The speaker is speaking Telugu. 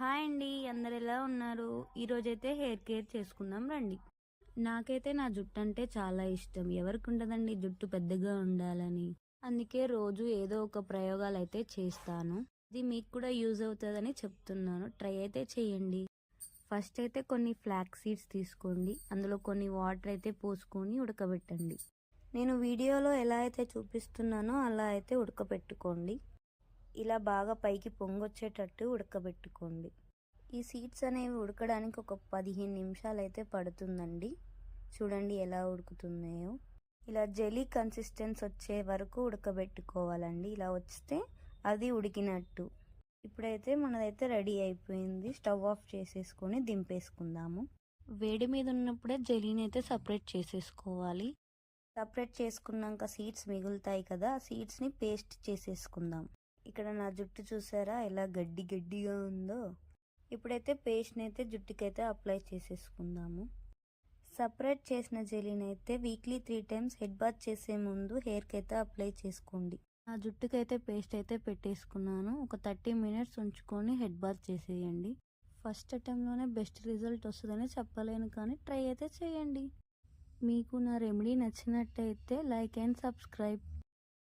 హాయ్ అండి, అందరు ఎలా ఉన్నారు? ఈరోజైతే హెయిర్ కేర్ చేసుకుందాం రండి. నాకైతే నా జుట్టు అంటే చాలా ఇష్టం. ఎవరికి ఉండదండి జుట్టు పెద్దగా ఉండాలని. అందుకే రోజు ఏదో ఒక ప్రయోగాలు అయితే చేస్తాను. ఇది మీకు కూడా యూజ్ అవుతుందని చెప్తున్నాను. ట్రై అయితే చేయండి. ఫస్ట్ అయితే కొన్ని ఫ్లాక్స్ సీడ్స్ తీసుకోండి. అందులో కొన్ని వాటర్ అయితే పోసుకొని ఉడకబెట్టండి. నేను వీడియోలో ఎలా అయితే చూపిస్తున్నానో అలా అయితే ఉడకబెట్టుకోండి. ఇలా బాగా పైకి పొంగొచ్చేటట్టు ఉడకబెట్టుకోండి. ఈ సీడ్స్ అనేవి ఉడకడానికి ఒక 15 నిమిషాలు అయితే పడుతుందండి. చూడండి ఎలా ఉడుకుతున్నాయో. ఇలా జెలీ కన్సిస్టెన్స్ వచ్చే వరకు ఉడకబెట్టుకోవాలండి. ఇలా వస్తే అది ఉడికినట్టు. ఇప్పుడైతే మనదైతే రెడీ అయిపోయింది. స్టవ్ ఆఫ్ చేసేసుకొని దింపేసుకుందాము. వేడి మీద ఉన్నప్పుడే జెలీని అయితే సపరేట్ చేసేసుకోవాలి. సపరేట్ చేసుకున్నాక సీడ్స్ మిగులుతాయి కదా, ఆ సీడ్స్ని పేస్ట్ చేసేసుకుందాం. ఇక్కడ నా జుట్టు చూసారా ఎలా గడ్డి గడ్డిగా ఉందో. ఇప్పుడైతే పేస్ట్ని అయితే జుట్టుకైతే అప్లై చేసేసుకుందాము. సపరేట్ చేసిన జెలీని అయితే వీక్లీ 3 టైమ్స్ హెడ్ బాత్ చేసే ముందు హెయిర్కి అయితే అప్లై చేసుకోండి. నా జుట్టుకైతే పేస్ట్ అయితే పెట్టేసుకున్నాను. ఒక 30 మినిట్స్ ఉంచుకొని హెడ్ బాత్ చేసేయండి. ఫస్ట్ అటెంప్ట్లోనే బెస్ట్ రిజల్ట్ వస్తుందని చెప్పలేను, కానీ ట్రై అయితే చేయండి. మీకు నా రెమెడీ నచ్చినట్టయితే లైక్ అండ్ సబ్స్క్రైబ్.